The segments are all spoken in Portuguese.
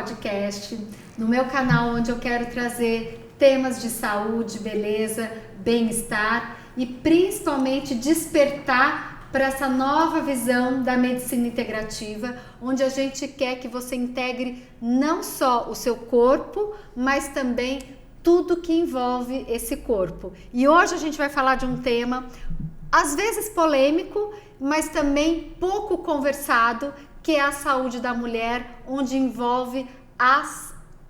podcast, no meu canal onde eu quero trazer temas de saúde, beleza, bem-estar e principalmente despertar para essa nova visão da medicina integrativa, onde a gente quer que você integre não só o seu corpo, mas também tudo que envolve esse corpo. E hoje a gente vai falar de um tema, às vezes polêmico, mas também pouco conversado, que é a saúde da mulher, onde envolve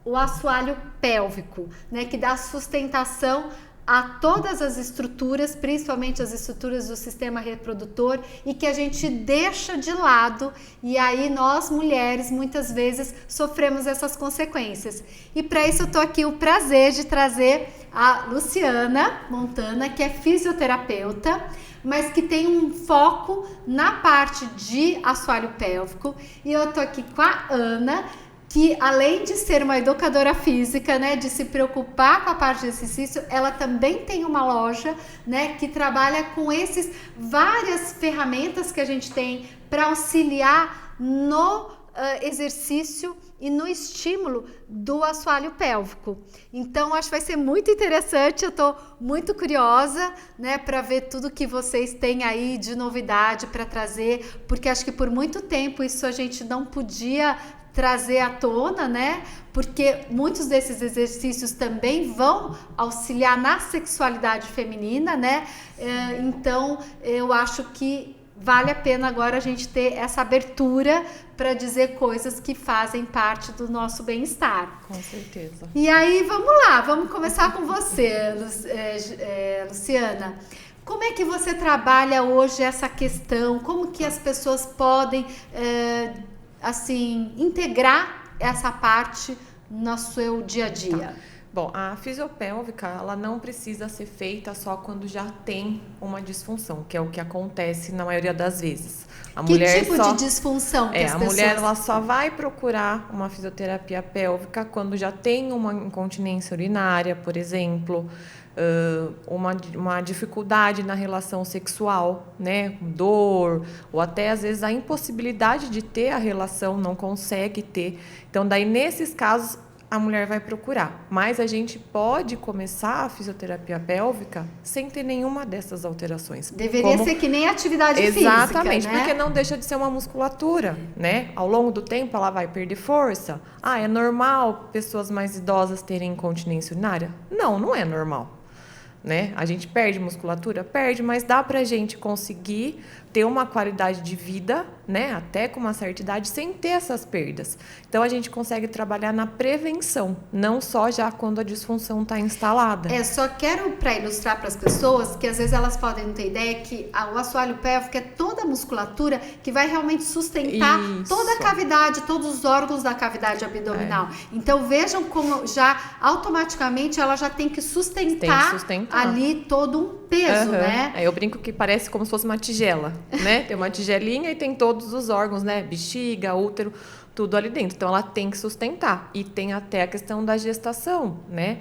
o assoalho pélvico, né, que dá sustentação a todas as estruturas, principalmente as estruturas do sistema reprodutor, e que a gente deixa de lado, e aí nós mulheres muitas vezes sofremos essas consequências. E para isso eu tô aqui o prazer de trazer a Luciana Montana, que é fisioterapeuta, mas que tem um foco na parte de assoalho pélvico, e eu tô aqui com a Ana, que além de ser uma educadora física, né, de se preocupar com a parte de exercício, ela também tem uma loja, né, que trabalha com esses várias ferramentas que a gente tem para auxiliar no exercício e no estímulo do assoalho pélvico. Então, acho que vai ser muito interessante, eu estou muito curiosa, né, para ver tudo que vocês têm aí de novidade para trazer, porque acho que por muito tempo isso a gente não podia trazer à tona, né? Porque muitos desses exercícios também vão auxiliar na sexualidade feminina, né? Então, eu acho que vale a pena agora a gente ter essa abertura para dizer coisas que fazem parte do nosso bem-estar. Com certeza. E aí, vamos lá, vamos começar com você, Luciana. Como é que você trabalha hoje essa questão? Como que as pessoas podem assim, integrar essa parte no seu dia a dia? Tá. Bom, a fisiopélvica, ela não precisa ser feita só quando já tem uma disfunção, que é o que acontece na maioria das vezes. Que tipo de disfunção que as pessoas... mulher ela só vai procurar uma fisioterapia pélvica quando já tem uma incontinência urinária, por exemplo, uma dificuldade na relação sexual, né, dor, ou até às vezes a impossibilidade de ter a relação, não consegue ter. Então, daí nesses casos a mulher vai procurar. Mas a gente pode começar a fisioterapia pélvica sem ter nenhuma dessas alterações. Deveria ser que nem atividade física, exatamente, né? porque não deixa de ser uma musculatura, né? Ao longo do tempo ela vai perder força. É normal pessoas mais idosas terem incontinência urinária? Não, não é normal. Né? A gente perde musculatura? Perde, mas dá pra gente conseguir ter uma qualidade de vida, né? Até com uma certa idade, sem ter essas perdas. Então, a gente consegue trabalhar na prevenção, não só já quando a disfunção está instalada. Só quero para ilustrar para as pessoas que às vezes elas podem não ter ideia que o assoalho pélvico é toda a musculatura que vai realmente sustentar toda a cavidade, todos os órgãos da cavidade abdominal. Então, vejam como já automaticamente ela já tem que sustentar ali todo um peso, né? Eu brinco que parece como se fosse uma tigela, né? Tem uma tigelinha e tem todos os órgãos, né? Bexiga, útero, tudo ali dentro. Então, ela tem que sustentar. E tem até a questão da gestação, né?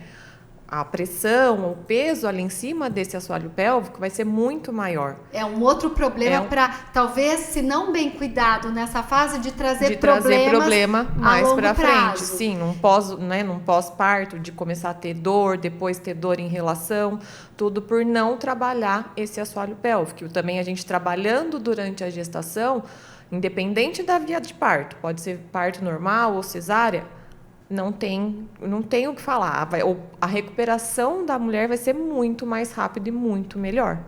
A pressão, o peso ali em cima desse assoalho pélvico vai ser muito maior. É um outro problema para, talvez, se não bem cuidado nessa fase, de trazer problema mais para frente. Sim, num pós-parto, de começar a ter dor, depois ter dor em relação, tudo por não trabalhar esse assoalho pélvico. Também a gente trabalhando durante a gestação, independente da via de parto, pode ser parto normal ou cesárea, não tem o que falar. A recuperação da mulher vai ser muito mais rápida e muito melhor.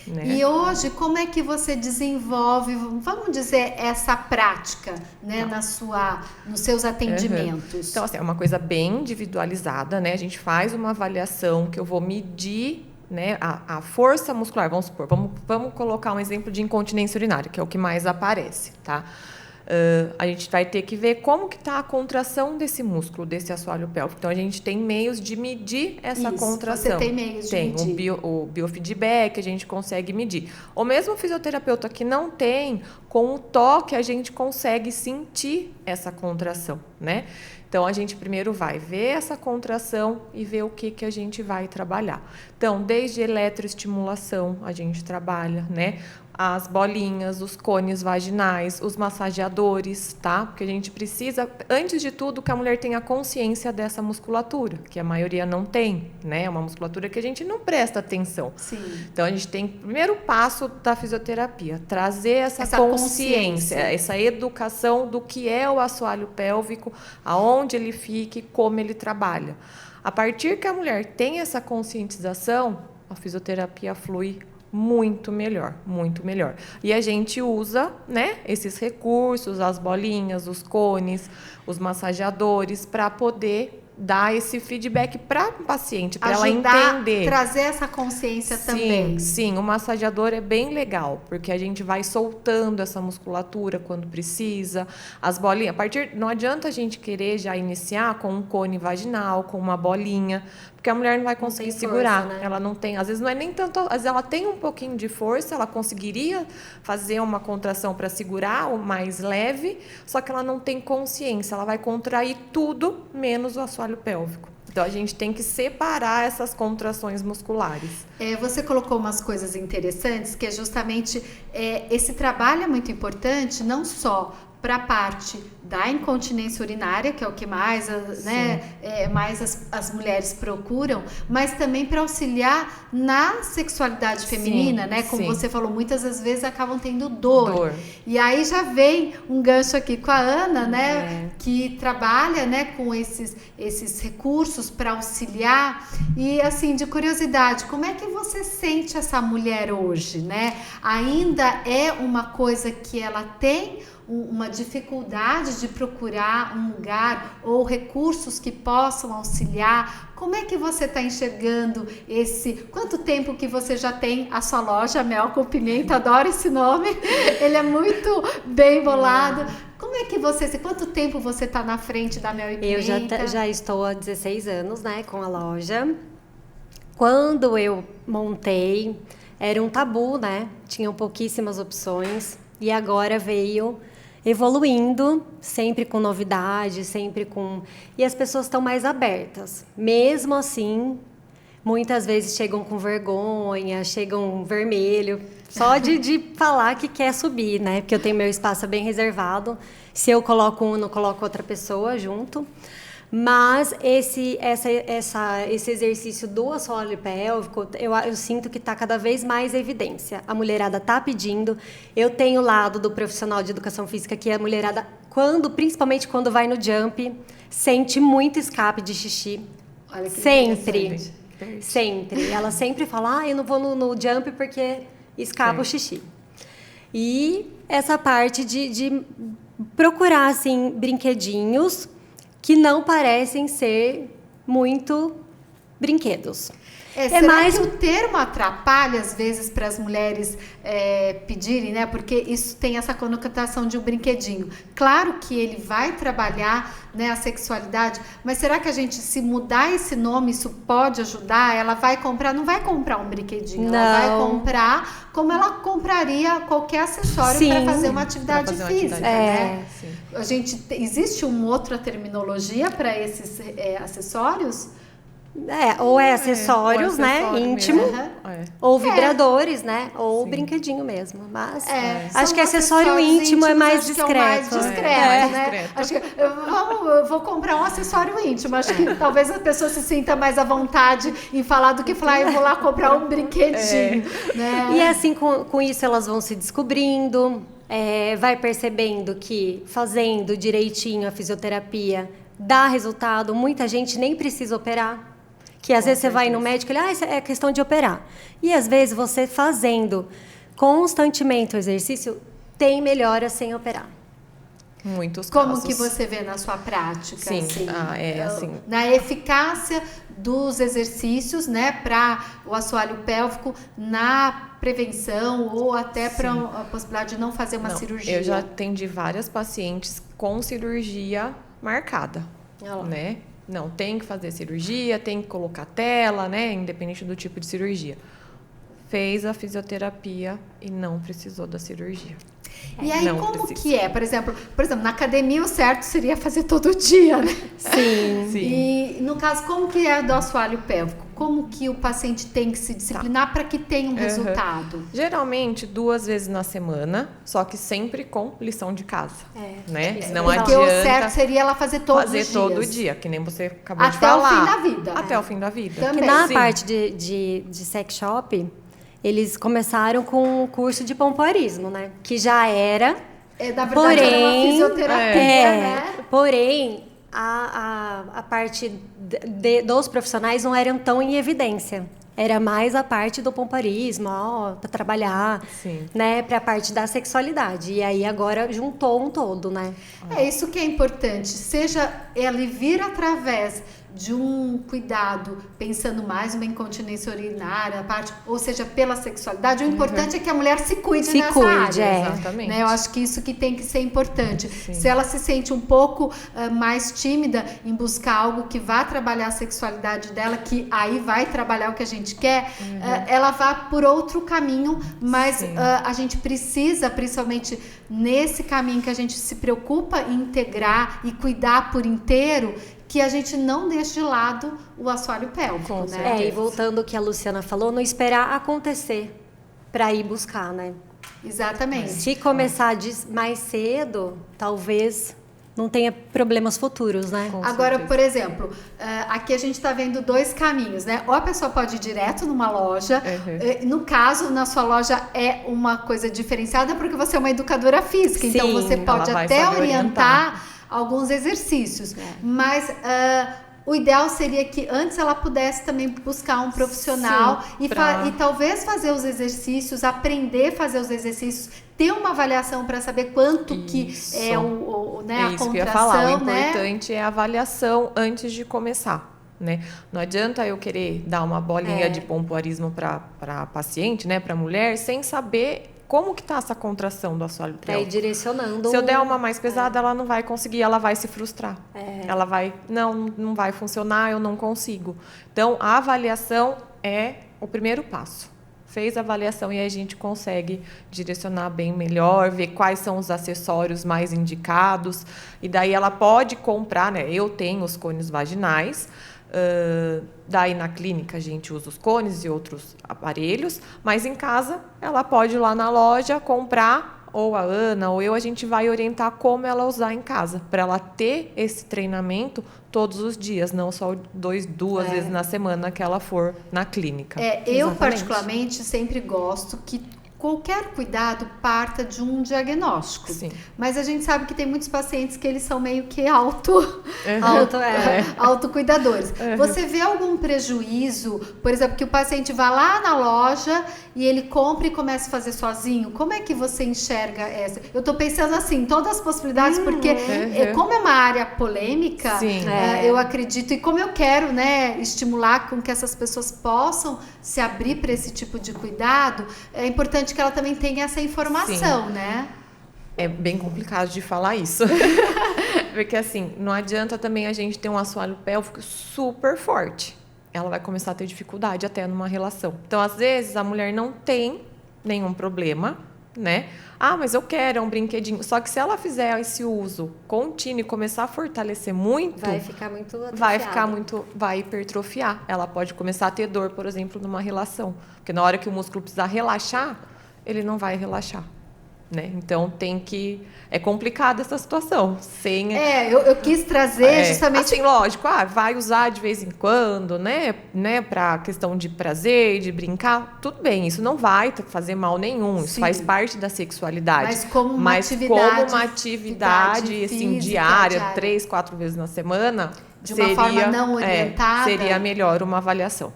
Né? E hoje, como é que você desenvolve, vamos dizer, essa prática, né, nos seus atendimentos? Então, assim, é uma coisa bem individualizada, né? A gente faz uma avaliação que eu vou medir, né, a força muscular. Vamos supor, vamos colocar um exemplo de incontinência urinária, que é o que mais aparece, tá? A gente vai ter que ver como que está a contração desse músculo, desse assoalho pélvico. Então, a gente tem meios de medir essa contração. Você tem meios de medir. Tem o biofeedback, a gente consegue medir. Ou mesmo o fisioterapeuta que não tem, com o toque, a gente consegue sentir essa contração, né? Então, a gente primeiro vai ver essa contração e ver o que a gente vai trabalhar. Então, desde eletroestimulação, a gente trabalha, né? as bolinhas, os cones vaginais, os massageadores, tá? Porque a gente precisa, antes de tudo, que a mulher tenha consciência dessa musculatura, que a maioria não tem, né? É uma musculatura que a gente não presta atenção. Sim. Então, a gente tem o primeiro passo da fisioterapia, trazer essa consciência, essa educação do que é o assoalho pélvico, aonde ele fica e como ele trabalha. A partir que a mulher tem essa conscientização, a fisioterapia flui muito melhor, muito melhor. E a gente usa, né, esses recursos, as bolinhas, os cones, os massageadores, para poder dar esse feedback para a paciente, para ela entender. Trazer essa consciência também. Sim, o massageador é bem legal, porque a gente vai soltando essa musculatura quando precisa. As bolinhas, não adianta a gente querer já iniciar com um cone vaginal, com uma bolinha, porque a mulher não vai conseguir segurar. Força, né? Ela não tem, às vezes não é nem tanto, às vezes ela tem um pouquinho de força, ela conseguiria fazer uma contração para segurar, o mais leve, só que ela não tem consciência, ela vai contrair tudo menos o assoalho pélvico. Então a gente tem que separar essas contrações musculares. Você colocou umas coisas interessantes, que é justamente esse trabalho é muito importante, não só para a parte da incontinência urinária, que é o que mais, mais as mulheres procuram, mas também para auxiliar na sexualidade feminina, né? Como você falou, muitas das vezes acabam tendo dor. E aí já vem um gancho aqui com a Ana, né? Que trabalha, né, com esses recursos para auxiliar. E assim, de curiosidade, como é que você sente essa mulher hoje, né? Ainda é uma coisa que ela tem uma dificuldade de procurar um lugar ou recursos que possam auxiliar? Como é que você está enxergando quanto tempo que você já tem a sua loja Mel com Pimenta? Adoro esse nome, ele é muito bem bolado. Como é que quanto tempo você está na frente da Mel e Pimenta? Eu já estou há 16 anos, né, com a loja. Quando eu montei, era um tabu, né? Tinham pouquíssimas opções e agora veio evoluindo, sempre com novidade, e as pessoas estão mais abertas. Mesmo assim, muitas vezes chegam com vergonha, chegam vermelho, só de falar que quer subir, né? Porque eu tenho meu espaço bem reservado. Se eu coloco não coloco outra pessoa junto. Mas esse exercício do assoalho pélvico, eu sinto que está cada vez mais em evidência. A mulherada está pedindo. Eu tenho o lado do profissional de educação física que a mulherada, principalmente quando vai no jump, sente muito escape de xixi. Olha que Sempre. Ela sempre fala, eu não vou no jump porque escapa o xixi. E essa parte de procurar, assim, brinquedinhos que não parecem ser muito brinquedos. Será que o termo atrapalha, às vezes, para as mulheres pedirem, né? Porque isso tem essa conotação de um brinquedinho. Claro que ele vai trabalhar, né, a sexualidade, mas será que a gente, se mudar esse nome, isso pode ajudar? Ela vai comprar, não vai comprar um brinquedinho, não. Ela vai comprar como ela compraria qualquer acessório para fazer uma atividade física, né? Existe uma outra terminologia para esses acessórios? Ou acessórios, né, íntimo, ou vibradores, né, ou brinquedinho mesmo, mas acho que acessório íntimo é mais discreto. Né? Acho que eu vou comprar um acessório íntimo, acho que talvez a pessoa se sinta mais à vontade em falar do que falar, eu vou lá comprar um brinquedinho. Né? E assim, com isso elas vão se descobrindo, vai percebendo que fazendo direitinho a fisioterapia dá resultado, muita gente nem precisa operar. Que às vezes você vai no médico e ele, isso é questão de operar. E às vezes você fazendo constantemente o exercício tem melhora sem operar. Muitos casos. Como que você vê na sua prática? Sim, assim. Na eficácia dos exercícios, né, para o assoalho pélvico na prevenção ou até para a possibilidade de não fazer uma cirurgia. Eu já atendi várias pacientes com cirurgia marcada, né? Não, tem que fazer cirurgia, tem que colocar tela, né? Independente do tipo de cirurgia. Fez a fisioterapia e não precisou da cirurgia. E aí, que é? Por exemplo, na academia o certo seria fazer todo dia, né? Sim. E no caso, como que é do assoalho pélvico? Como que o paciente tem que se disciplinar para que tenha um resultado? Geralmente 2 vezes na semana, só que sempre com lição de casa, né? Não Porque adianta o certo seria ela fazer todos os dias. todo dia, que nem você acabou de Até falar. o fim da vida. Até o fim da vida. Também. Que na Sim. parte de sex shop, eles começaram com o curso de pompoarismo, né? Que já era... Na verdade, era uma fisioterapia, né? Porém, a parte dos profissionais não eram tão em evidência. Era mais a parte do pompoarismo, para trabalhar, Sim. né, para a parte da sexualidade. E aí agora juntou um todo, né? É isso que é importante. Seja ele vir através de um cuidado, pensando mais numa incontinência urinária, ou seja, pela sexualidade, o importante é que a mulher se cuide nessa área. Exatamente. Né? Eu acho que isso que tem que ser importante. Sim. Se ela se sente um pouco mais tímida em buscar algo que vá trabalhar a sexualidade dela, que aí vai trabalhar o que a gente quer, ela vá por outro caminho, mas a gente precisa, principalmente nesse caminho que a gente se preocupa em integrar e cuidar por inteiro, que a gente não deixe de lado o assoalho pélvico, né? E voltando ao que a Luciana falou, não esperar acontecer para ir buscar, né? Exatamente. Se começar mais cedo, talvez não tenha problemas futuros, né? Agora, por exemplo, aqui a gente está vendo 2 caminhos, né? Ou a pessoa pode ir direto numa loja, no caso, na sua loja é uma coisa diferenciada porque você é uma educadora física, então você pode até orientar alguns exercícios, mas o ideal seria que antes ela pudesse também buscar um profissional e talvez fazer os exercícios, aprender a fazer os exercícios, ter uma avaliação para saber quanto que é a contração, que eu ia falar. O né? importante é a avaliação antes de começar. Né? Não adianta eu querer dar uma bolinha de pompoarismo para paciente, né, para mulher, sem saber como que tá essa contração do assoalho pélvico. Para ir direcionando. Se eu der uma mais pesada, ela não vai conseguir, ela vai se frustrar. Ela vai, não vai funcionar, eu não consigo. Então, a avaliação é o primeiro passo. Fez a avaliação e aí a gente consegue direcionar bem melhor, ver quais são os acessórios mais indicados. E daí ela pode comprar, né? Eu tenho os cones vaginais. Daí na clínica a gente usa os cones e outros aparelhos, mas em casa ela pode ir lá na loja comprar, ou a Ana ou eu, a gente vai orientar como ela usar em casa, para ela ter esse treinamento todos os dias, não só duas vezes na semana que ela for na clínica. Eu particularmente sempre gosto que qualquer cuidado parta de um diagnóstico. Sim. Mas a gente sabe que tem muitos pacientes que eles são meio que autocuidadores. Você vê algum prejuízo, por exemplo, que o paciente vá lá na loja e ele compra e começa a fazer sozinho? Como é que você enxerga essa? Eu estou pensando assim, todas as possibilidades, porque como é uma área polêmica, eu acredito, e como eu quero, né, estimular com que essas pessoas possam se abrir para esse tipo de cuidado, é importante que ela também tenha essa informação, né? É bem complicado de falar isso. Porque assim, não adianta também a gente ter um assoalho pélvico super forte. Ela vai começar a ter dificuldade até numa relação. Então, às vezes, a mulher não tem nenhum problema, né? Mas eu quero, é um brinquedinho. Só que se ela fizer esse uso contínuo e começar a fortalecer muito... Vai ficar muito atrofiado. Vai hipertrofiar. Ela pode começar a ter dor, por exemplo, numa relação. Porque na hora que o músculo precisar relaxar, ele não vai relaxar. Né? Então é complicada essa situação. Eu quis trazer justamente assim, lógico, vai usar de vez em quando, né, para questão de prazer, de brincar, tudo bem, isso não vai fazer mal nenhum, isso faz parte da sexualidade. Mas como uma atividade assim, física, diária, 3, 4 vezes na semana, de uma forma não orientada, seria melhor uma avaliação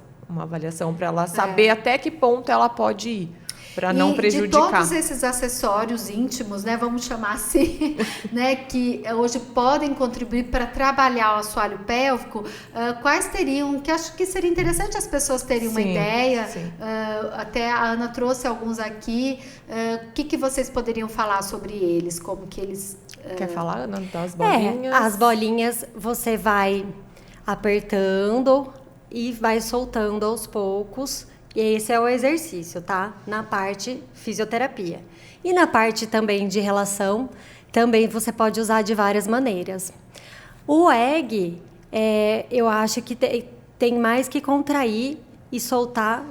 para ela saber até que ponto ela pode ir. Para não prejudicar. De todos esses acessórios íntimos, né, vamos chamar assim, né, que hoje podem contribuir para trabalhar o assoalho pélvico, quais teriam, que acho que seria interessante as pessoas terem uma ideia, até a Ana trouxe alguns aqui, o que vocês poderiam falar sobre eles, como que eles... Quer falar, Ana, das bolinhas? As bolinhas você vai apertando e vai soltando aos poucos. E esse é o exercício, tá? Na parte fisioterapia. E na parte também de relação, também você pode usar de várias maneiras. O egg, eu acho que tem mais que contrair e soltar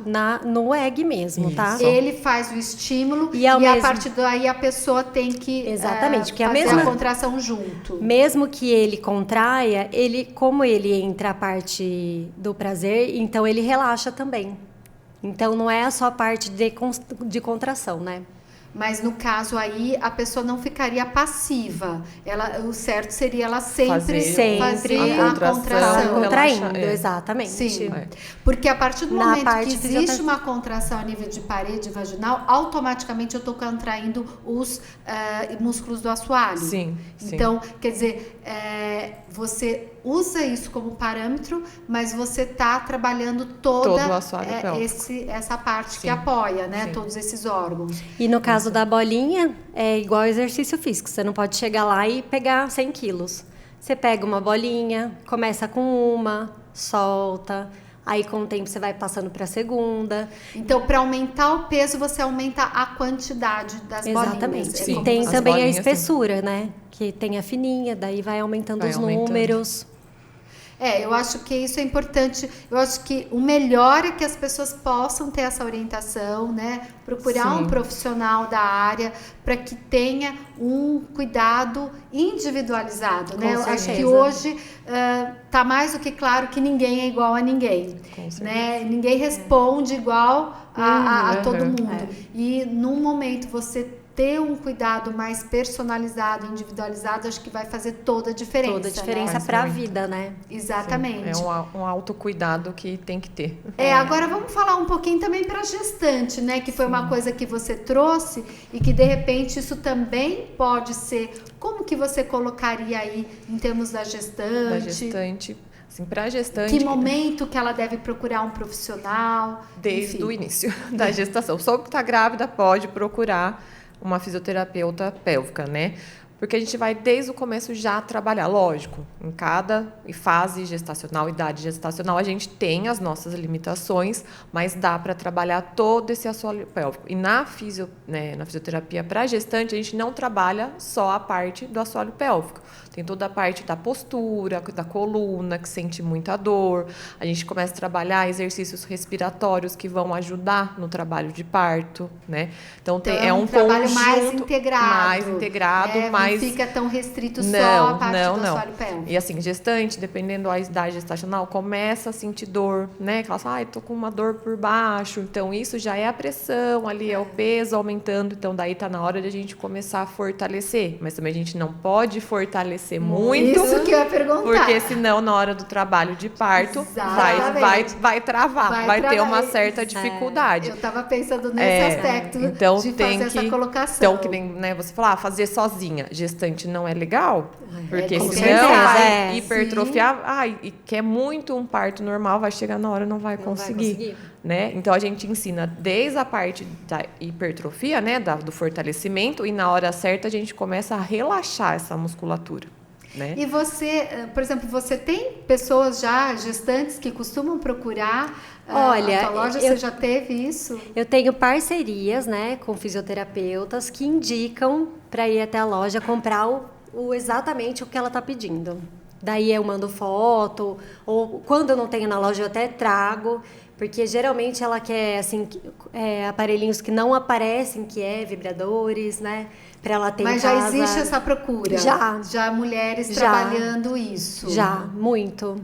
no egg mesmo, tá? Ele faz o estímulo e a partir daí a pessoa tem que exatamente, porque fazer a contração junto. Mesmo que ele contraia, como ele entra a parte do prazer, então ele relaxa também. Então não é só a parte de contração, né? Mas no caso aí, a pessoa não ficaria passiva. O certo seria ela sempre fazer a contração. Contraindo, exatamente. Sim. Porque a partir do momento que existe uma contração a nível de parede vaginal, automaticamente eu estou contraindo os músculos do assoalho. Sim. Então, quer dizer, você usa isso como parâmetro, mas você está trabalhando todo o assoalho essa parte que apoia, né? Todos esses órgãos. E no caso da bolinha, é igual exercício físico. Você não pode chegar lá e pegar 100 quilos. Você pega uma bolinha, começa com uma, solta. Aí, com o tempo, você vai passando para a segunda. Então, para aumentar o peso, você aumenta a quantidade das bolinhas. Exatamente. E tem também a espessura, né? Que tem a fininha, daí vai aumentando os números. Eu acho que isso é importante. Eu acho que o melhor é que as pessoas possam ter essa orientação, né? Procurar um profissional da área para que tenha um cuidado individualizado, né? Eu acho que hoje tá mais do que claro que ninguém é igual a ninguém, né? Ninguém responde igual a todo mundo. E num momento você ter um cuidado mais personalizado, individualizado, acho que vai fazer toda a diferença. Toda a diferença, né? Para a vida, né? Exatamente. Sim, é um autocuidado que tem que ter. Agora vamos falar um pouquinho também para a gestante, né? Que foi uma coisa que você trouxe e que de repente isso também pode ser. Como que você colocaria aí em termos da gestante? Da gestante. Assim, para a gestante. Que momento que ela deve procurar um profissional? Desde o início da gestação. Só que está grávida pode procurar uma fisioterapeuta pélvica, né? Porque a gente vai desde o começo já trabalhar, lógico, em cada fase gestacional, idade gestacional, a gente tem as nossas limitações, mas dá para trabalhar todo esse assoalho pélvico. E na fisioterapia para gestante, a gente não trabalha só a parte do assoalho pélvico. Tem toda a parte da postura, da coluna, que sente muita dor. A gente começa a trabalhar exercícios respiratórios que vão ajudar no trabalho de parto, né? Então é um trabalho conjunto mais integrado, mais não fica tão restrito só a parte do assoalho pélvico. E assim, gestante, dependendo da idade gestacional, começa a sentir dor, né? Que ela fala, tô com uma dor por baixo. Então, isso já é a pressão ali, é o peso aumentando. Então, daí tá na hora de a gente começar a fortalecer. Mas também a gente não pode fortalecer muito. Isso que eu ia perguntar. Porque senão, na hora do trabalho de parto, vai travar. Vai ter uma certa dificuldade. Eu tava pensando nesse aspecto então, de fazer essa colocação. Então, que nem, né, você falar, fazer sozinha. Gestante não é legal, porque senão certeza, vai hipertrofiar. E quer muito um parto normal, vai chegar na hora não vai conseguir. Né? Então a gente ensina desde a parte da hipertrofia, né, do fortalecimento, e na hora certa a gente começa a relaxar essa musculatura. Né? E você, por exemplo, você tem pessoas já gestantes que costumam procurar a tua loja? Você já teve isso? Eu tenho parcerias, né, com fisioterapeutas que indicam para ir até a loja comprar exatamente o que ela está pedindo. Daí eu mando foto, ou quando eu não tenho na loja eu até trago, porque geralmente ela quer assim, aparelhinhos que não aparecem, que vibradores, né? Para ela ter Mas em casa. Já existe essa procura? Já mulheres trabalhando isso? Já, muito.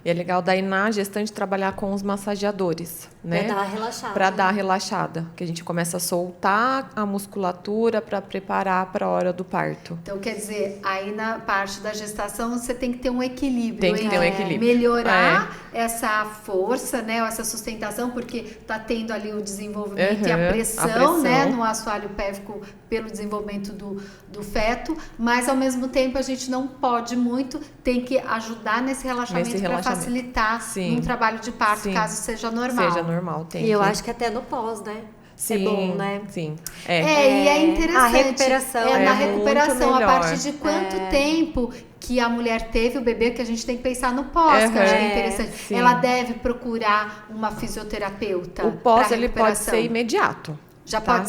E é legal daí na gestante trabalhar com os massageadores, né? Para dar relaxada. Para dar relaxada, que a gente começa a soltar a musculatura para preparar para a hora do parto. Então, quer dizer, aí na parte da gestação você tem que ter um equilíbrio. Tem que ter um equilíbrio. Melhorar essa força, né? Essa sustentação, porque está tendo ali o desenvolvimento e a pressão, né? No assoalho pélvico pelo desenvolvimento do feto, mas ao mesmo tempo a gente não pode muito, tem que ajudar nesse relaxamento para facilitar um trabalho de parto, caso seja normal. Seja normal, tem. E eu acho que até no pós, né? Sim, é bom, né? Sim. E é interessante. A recuperação. Na recuperação, muito a partir de quanto tempo que a mulher teve o bebê, que a gente tem que pensar no pós, que eu acho que é interessante. Sim. Ela deve procurar uma fisioterapeuta. O pós ele pode ser imediato. Já pode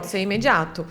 ser imediato.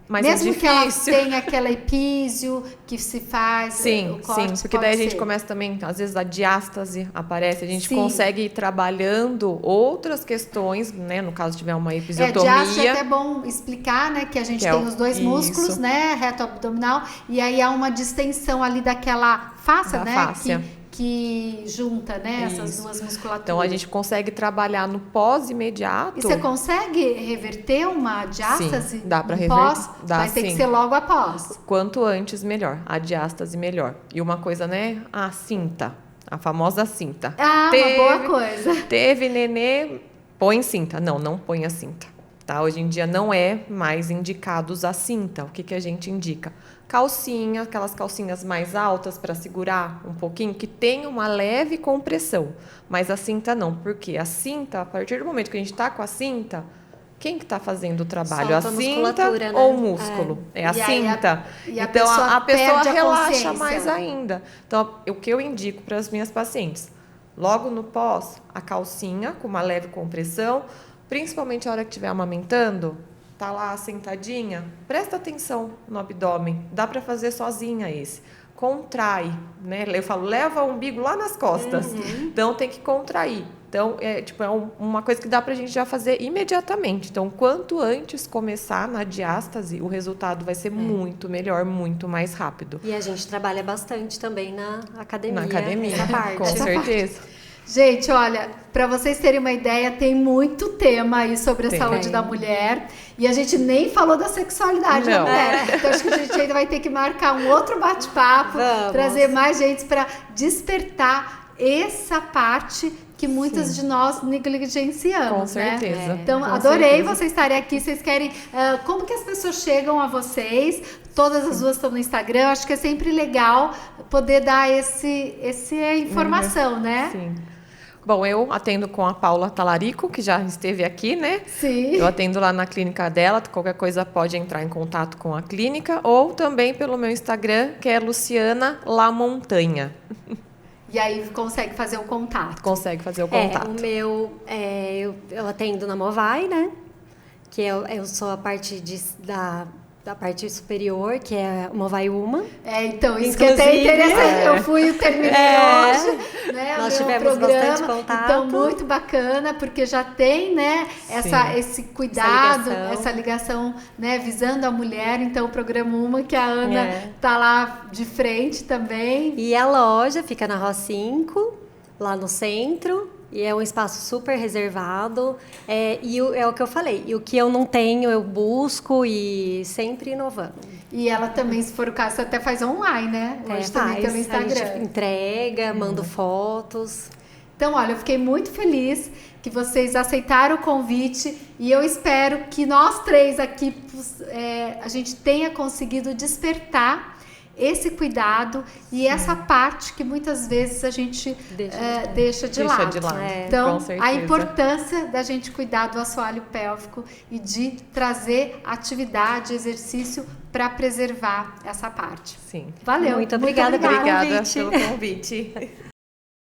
Mas mesmo é que ela difícil. tenha aquela epísio que se faz, Sim, o corte porque pode daí a gente ser. começa também, às vezes a diástase aparece, a gente Sim. consegue ir trabalhando outras questões, né? No caso tiver uma Diástase é episiotomia, até bom explicar, né, que a gente Que é tem o- os dois isso. músculos, né, reto abdominal, e aí há uma distensão ali daquela fáscia, Da né, fáscia. que junta, né, essas Isso. duas musculaturas. Então a gente consegue trabalhar no pós-imediato. E você consegue reverter uma diástase? Sim, dá pra no reverter, pós? dá Vai ter que sim. ser logo após. Quanto antes, melhor. A diástase, melhor. E uma coisa, né? A cinta. A famosa cinta. Ah, uma boa coisa. Teve nenê, põe cinta. Não, não põe a cinta. Tá? Hoje em dia não é mais indicado usar cinta. O que, que a gente indica? Calcinha, aquelas calcinhas mais altas para segurar um pouquinho, que tem uma leve compressão. Mas a cinta não. Por quê? A cinta, a partir do momento que a gente está com a cinta, quem que está fazendo o trabalho? Solta A a cinta musculatura, né? ou o músculo? É a E aí cinta. e a Então, pessoa a pessoa perde a relaxa consciência. mais ainda. Então, o que eu indico para as minhas pacientes? Logo no pós, a calcinha com uma leve compressão, principalmente a hora que estiver amamentando, tá lá sentadinha, presta atenção no abdômen. Dá para fazer sozinha esse. Contrai, né? Eu falo, leva o umbigo lá nas costas. Então, tem que contrair. Então, uma coisa que dá pra gente já fazer imediatamente. Então, quanto antes começar na diástase, o resultado vai ser muito melhor, muito mais rápido. E a gente trabalha bastante também na academia. Na academia, essa parte. com certeza. Gente, olha, para vocês terem uma ideia, tem muito tema aí sobre a Tem. saúde da mulher. E a gente nem falou da sexualidade da Não. mulher. Então acho que a gente ainda vai ter que marcar um outro bate-papo, Vamos. trazer mais gente para despertar essa parte que muitas de nós negligenciamos, Com né? certeza. Então, Com adorei certeza. vocês estarem aqui. Vocês querem... como que as pessoas chegam a vocês? Todas as duas estão no Instagram. Acho que é sempre legal poder dar essa informação, né? Sim. Bom, eu atendo com a Paula Talarico, que já esteve aqui, né? Sim. Eu atendo lá na clínica dela. Qualquer coisa pode entrar em contato com a clínica. Ou também pelo meu Instagram, que é Luciana Lamontanha. E aí consegue fazer o contato. Consegue fazer o contato. O meu, eu atendo na Movai, né? Que eu sou a parte da parte superior, que é a Movai Uma. Então, isso que é até Inclusive, interessante. Eu terminei hoje, né? Nós o meu tivemos programa. bastante contato. Então, muito bacana, porque já tem, né, esse cuidado, essa ligação, né, visando a mulher. Então, o programa Uma, que a Ana tá lá de frente também. E a loja fica na Rua 5, lá no centro. E é um espaço super reservado. É o que eu falei. E o que eu não tenho, eu busco e sempre inovando. E ela também, se for o caso, até faz online, né? Hoje também pelo A Instagram. gente entrega, mando fotos. Então, olha, eu fiquei muito feliz que vocês aceitaram o convite e eu espero que nós três aqui a gente tenha conseguido despertar esse cuidado e essa parte que muitas vezes a gente deixa de lado. Então, com certeza. a importância da gente cuidar do assoalho pélvico e de trazer atividade, exercício para preservar essa parte. Sim. Valeu. Muito obrigada pelo Obrigada convite. pelo convite.